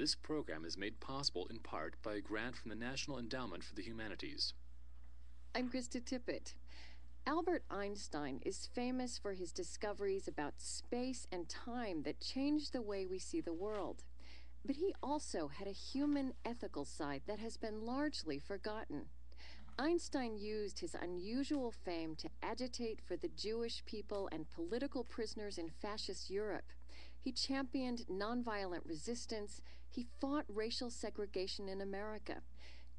This program is made possible in part by a grant from the National Endowment for the Humanities. I'm Krista Tippett. Albert Einstein is famous for his discoveries about space and time that changed the way we see the world. But he also had a human ethical side that has been largely forgotten. Einstein used his unusual fame to agitate for the Jewish people and political prisoners in fascist Europe. He championed nonviolent resistance, he fought racial segregation in America,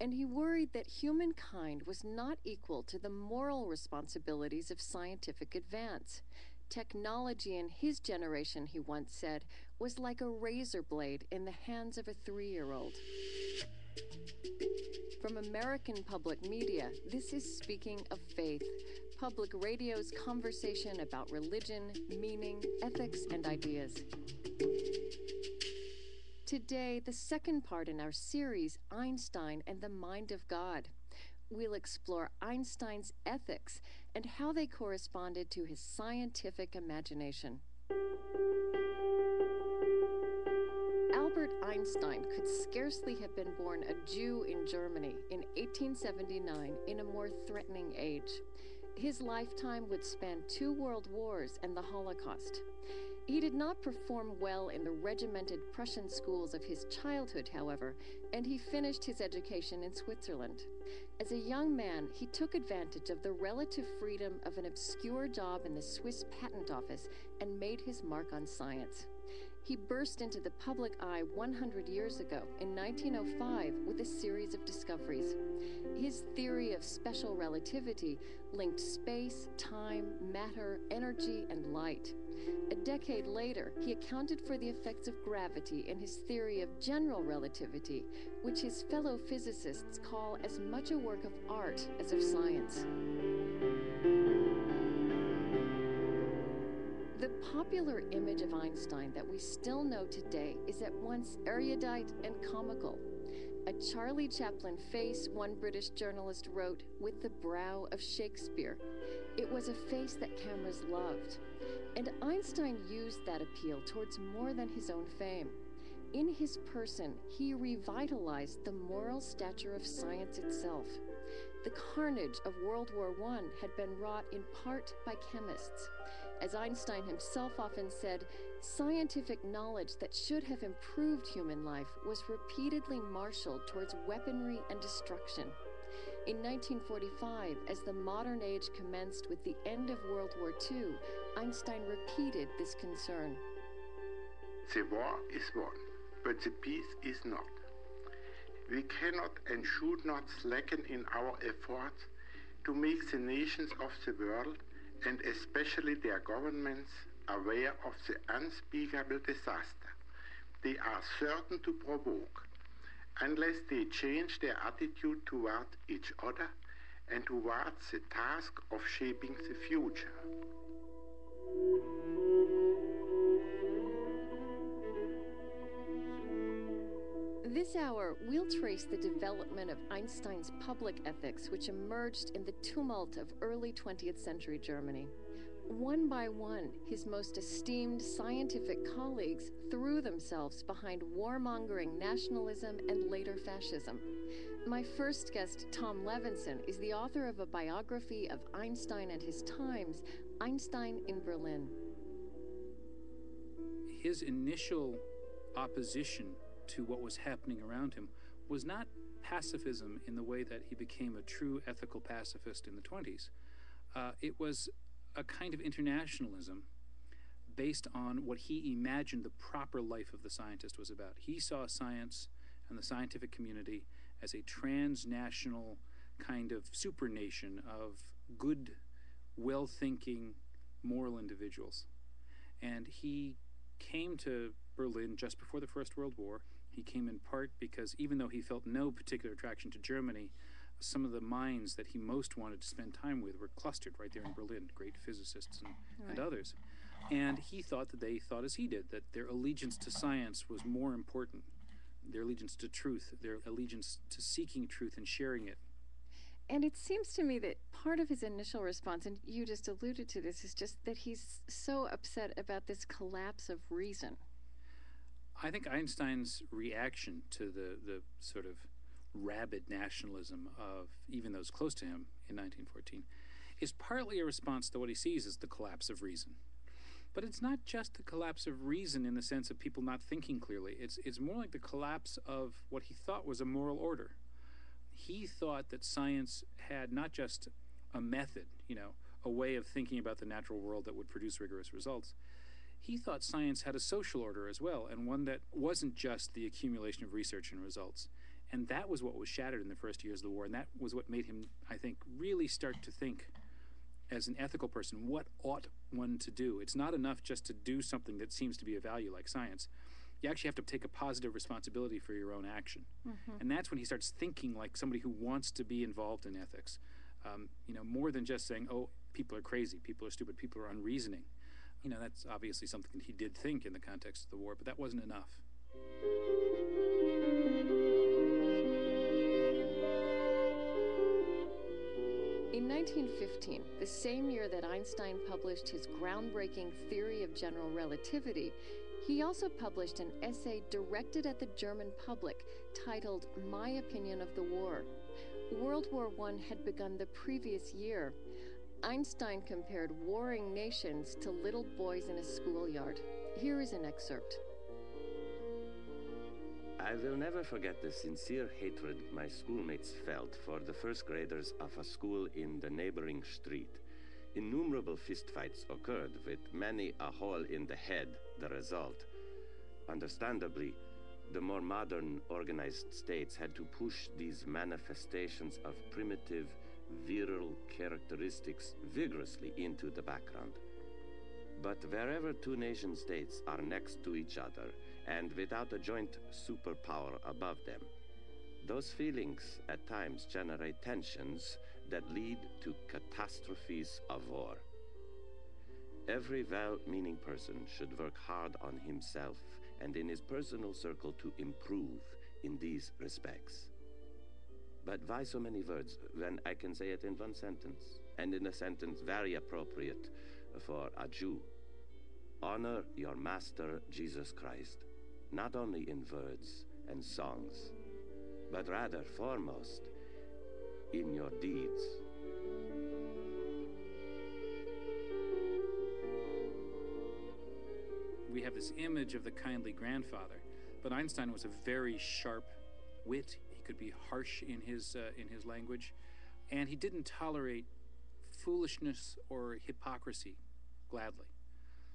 and he worried that humankind was not equal to the moral responsibilities of scientific advance. Technology in his generation, he once said, was like a razor blade in the hands of a 3-year-old. From American public media, this is Speaking of Faith, public radio's conversation about religion, meaning, ethics, and ideas. Today, the second part in our series, Einstein and the Mind of God. We'll explore Einstein's ethics and how they corresponded to his scientific imagination. Albert Einstein could scarcely have been born a Jew in Germany in 1879 in a more threatening age. His lifetime would span 2 world wars and the Holocaust. He did not perform well in the regimented Prussian schools of his childhood, however, and he finished his education in Switzerland. As a young man, he took advantage of the relative freedom of an obscure job in the Swiss Patent Office and made his mark on science. He burst into the public eye 100 years ago, in 1905, with a series of discoveries. His theory of special relativity linked space, time, matter, energy, and light. A decade later, he accounted for the effects of gravity in his theory of general relativity, which his fellow physicists call as much a work of art as of science. The popular image of Einstein that we still know today is at once erudite and comical. A Charlie Chaplin face, one British journalist wrote, with the brow of Shakespeare. It was a face that cameras loved. And Einstein used that appeal towards more than his own fame. In his person, he revitalized the moral stature of science itself. The carnage of World War I had been wrought in part by chemists. As Einstein himself often said, scientific knowledge that should have improved human life was repeatedly marshaled towards weaponry and destruction. In 1945, as the modern age commenced with the end of World War II, Einstein repeated this concern. The war is won, but the peace is not. We cannot and should not slacken in our efforts to make the nations of the world, and especially their governments, aware of the unspeakable disaster they are certain to provoke, unless they change their attitude toward each other and towards the task of shaping the future. This hour, we'll trace the development of Einstein's public ethics, which emerged in the tumult of early 20th century Germany. One by one, his most esteemed scientific colleagues threw themselves behind warmongering nationalism and later fascism. My first guest, Tom Levinson, is the author of a biography of Einstein and his times, Einstein in Berlin. His initial opposition to what was happening around him was not pacifism in the way that he became a true ethical pacifist in the 20s. It was a kind of internationalism based on what he imagined the proper life of the scientist was about. He saw science and the scientific community as a transnational kind of supernation of good, well-thinking, moral individuals. And he came to Berlin just before the First World War. He came in part because even though he felt no particular attraction to Germany, some of the minds that he most wanted to spend time with were clustered right there in Berlin, great physicists and others. And he thought that they thought as he did, that their allegiance to science was more important, their allegiance to truth, their allegiance to seeking truth and sharing it. And it seems to me that part of his initial response, and you just alluded to this, is just that he's so upset about this collapse of reason. I think Einstein's reaction to the sort of rabid nationalism of even those close to him in 1914 is partly a response to what he sees as the collapse of reason. But it's not just the collapse of reason in the sense of people not thinking clearly. It's more like the collapse of what he thought was a moral order. He thought that science had not just a method, a way of thinking about the natural world that would produce rigorous results. He thought science had a social order as well, and one that wasn't just the accumulation of research and results. And that was what was shattered in the first years of the war, and that was what made him, I think, really start to think as an ethical person, what ought one to do? It's not enough just to do something that seems to be of value like science. You actually have to take a positive responsibility for your own action. Mm-hmm. And that's when he starts thinking like somebody who wants to be involved in ethics. More than just saying, oh, people are crazy, people are stupid, people are unreasoning. That's obviously something he did think in the context of the war, but that wasn't enough. In 1915, the same year that Einstein published his groundbreaking theory of general relativity, he also published an essay directed at the German public titled My Opinion of the War. World War I had begun the previous year. Einstein compared warring nations to little boys in a schoolyard. Here is an excerpt. I will never forget the sincere hatred my schoolmates felt for the first graders of a school in the neighboring street. Innumerable fistfights occurred, with many a hole in the head the result. Understandably, the more modern organized states had to push these manifestations of primitive, virile characteristics vigorously into the background. But wherever two nation-states are next to each other, and without a joint superpower above them, those feelings at times generate tensions that lead to catastrophes of war. Every well-meaning person should work hard on himself and in his personal circle to improve in these respects. But why so many words when I can say it in one sentence, and in a sentence very appropriate for a Jew? Honor your Master Jesus Christ, not only in words and songs, but rather foremost in your deeds. We have this image of the kindly grandfather, but Einstein was a very sharp wit. He could be harsh in his language, and he didn't tolerate foolishness or hypocrisy gladly.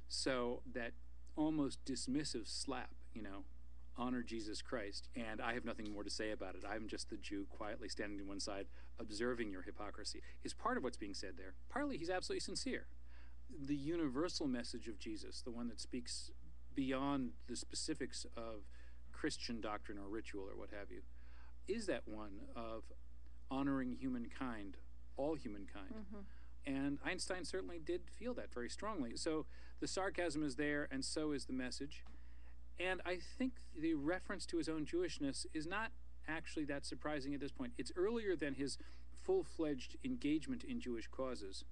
So that almost dismissive slap, honor Jesus Christ, and I have nothing more to say about it. I'm just the Jew quietly standing to one side, observing your hypocrisy, is part of what's being said there. Partly, he's absolutely sincere. The universal message of Jesus, the one that speaks beyond the specifics of Christian doctrine or ritual or what have you, is that one of honoring humankind, all humankind. Mm-hmm. And Einstein certainly did feel that very strongly. So the sarcasm is there, and so is the message. And I think the reference to his own Jewishness is not actually that surprising at this point. It's earlier than his full-fledged engagement in Jewish causes.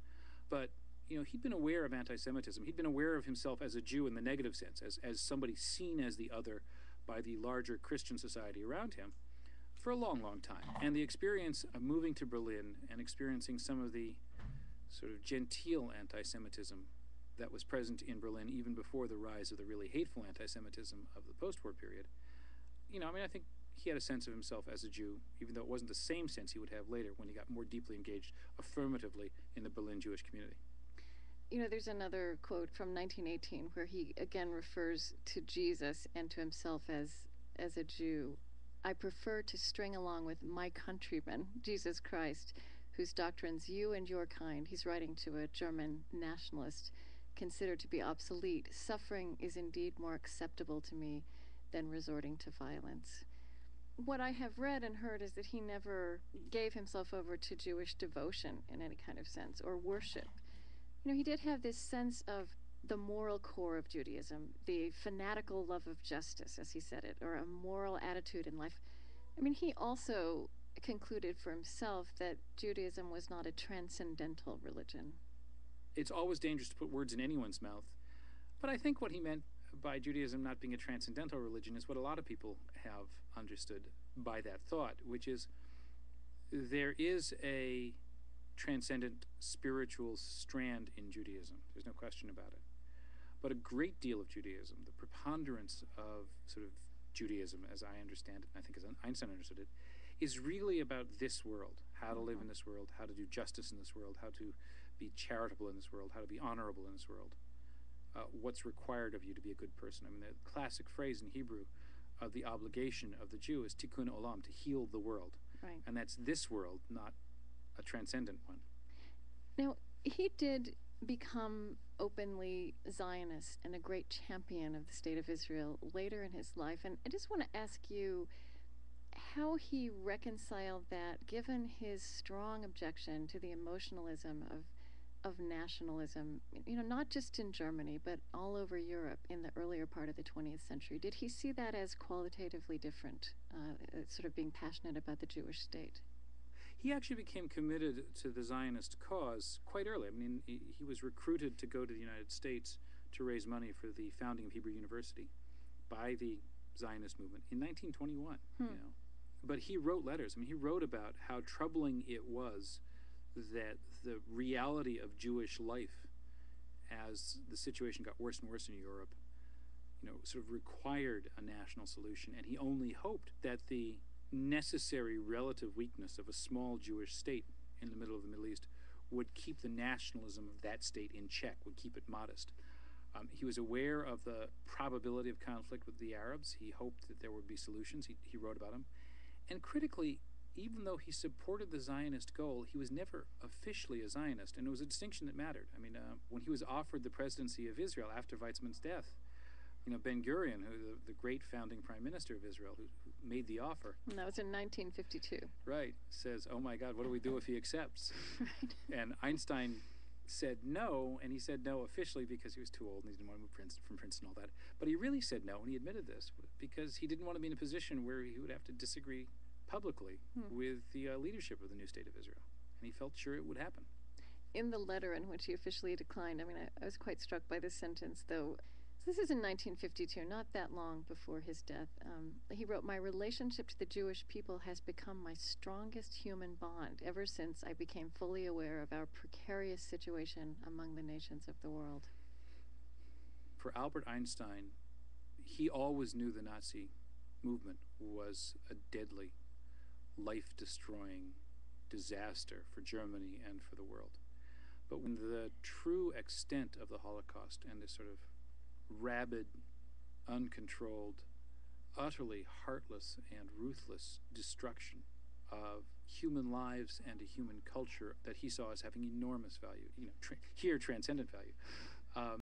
But, he'd been aware of anti-Semitism. He'd been aware of himself as a Jew in the negative sense, as somebody seen as the other by the larger Christian society around him for a long, long time. And the experience of moving to Berlin and experiencing some of the sort of genteel anti-Semitism that was present in Berlin even before the rise of the really hateful anti-Semitism of the post-war period. I think he had a sense of himself as a Jew, even though it wasn't the same sense he would have later when he got more deeply engaged affirmatively in the Berlin Jewish community. There's another quote from 1918 where he again refers to Jesus and to himself as a Jew. I prefer to string along with my countryman, Jesus Christ, whose doctrines you and your kind, he's writing to a German nationalist, consider to be obsolete. Suffering is indeed more acceptable to me than resorting to violence. What I have read and heard is that he never gave himself over to Jewish devotion in any kind of sense, or worship. He did have this sense of the moral core of Judaism, the fanatical love of justice, as he said it, or a moral attitude in life. He also concluded for himself that Judaism was not a transcendental religion. It's always dangerous to put words in anyone's mouth, but I think what he meant by Judaism not being a transcendental religion is what a lot of people have understood by that thought, which is there is a transcendent spiritual strand in Judaism. There's no question about it. But a great deal of Judaism, the preponderance of sort of Judaism, as I understand it, and I think as Einstein understood it, is really about this world, how to live in this world, how to do justice in this world, how to be charitable in this world, how to be honorable in this world, what's required of you to be a good person. I mean, the classic phrase in Hebrew of the obligation of the Jew is tikkun olam, to heal the world. Right. And that's this world, not a transcendent one. Now, he did become openly Zionist and a great champion of the State of Israel later in his life. And I just want to ask you how he reconciled that, given his strong objection to the emotionalism of nationalism, you know, not just in Germany, but all over Europe in the earlier part of the 20th century. Did he see that as qualitatively different, sort of being passionate about the Jewish state? He actually became committed to the Zionist cause quite early. I mean, he was recruited to go to the United States to raise money for the founding of Hebrew University by the Zionist movement in 1921. You know, but he wrote letters. I mean, he wrote about how troubling it was that the reality of Jewish life, as the situation got worse and worse in Europe, you know, sort of required a national solution, and he only hoped that the necessary relative weakness of a small Jewish state in the middle of the Middle East would keep the nationalism of that state in check, would keep it modest. He was aware of the probability of conflict with the Arabs. He hoped that there would be solutions. He wrote about them. And critically, even though he supported the Zionist goal, he was never officially a Zionist, and it was a distinction that mattered. I mean, when he was offered the presidency of Israel after Weizmann's death, you know, Ben-Gurion, who the great founding prime minister of Israel, who made the offer. And that was in 1952. Right. Says, oh my God, what do we do if he accepts? Right. And Einstein said no, and he said no officially because he was too old and he didn't want to move from Princeton and all that. But he really said no, and he admitted this, because he didn't want to be in a position where he would have to disagree publicly with the leadership of the new state of Israel. And he felt sure it would happen. In the letter in which he officially declined, I mean, I was quite struck by this sentence, though. So this is in 1952, not that long before his death. He wrote, "My relationship to the Jewish people has become my strongest human bond ever since I became fully aware of our precarious situation among the nations of the world." For Albert Einstein, he always knew the Nazi movement was a deadly, life-destroying disaster for Germany and for the world. But when the true extent of the Holocaust and this sort of rabid, uncontrolled, utterly heartless and ruthless destruction of human lives and a human culture that he saw as having enormous value, you know, transcendent value,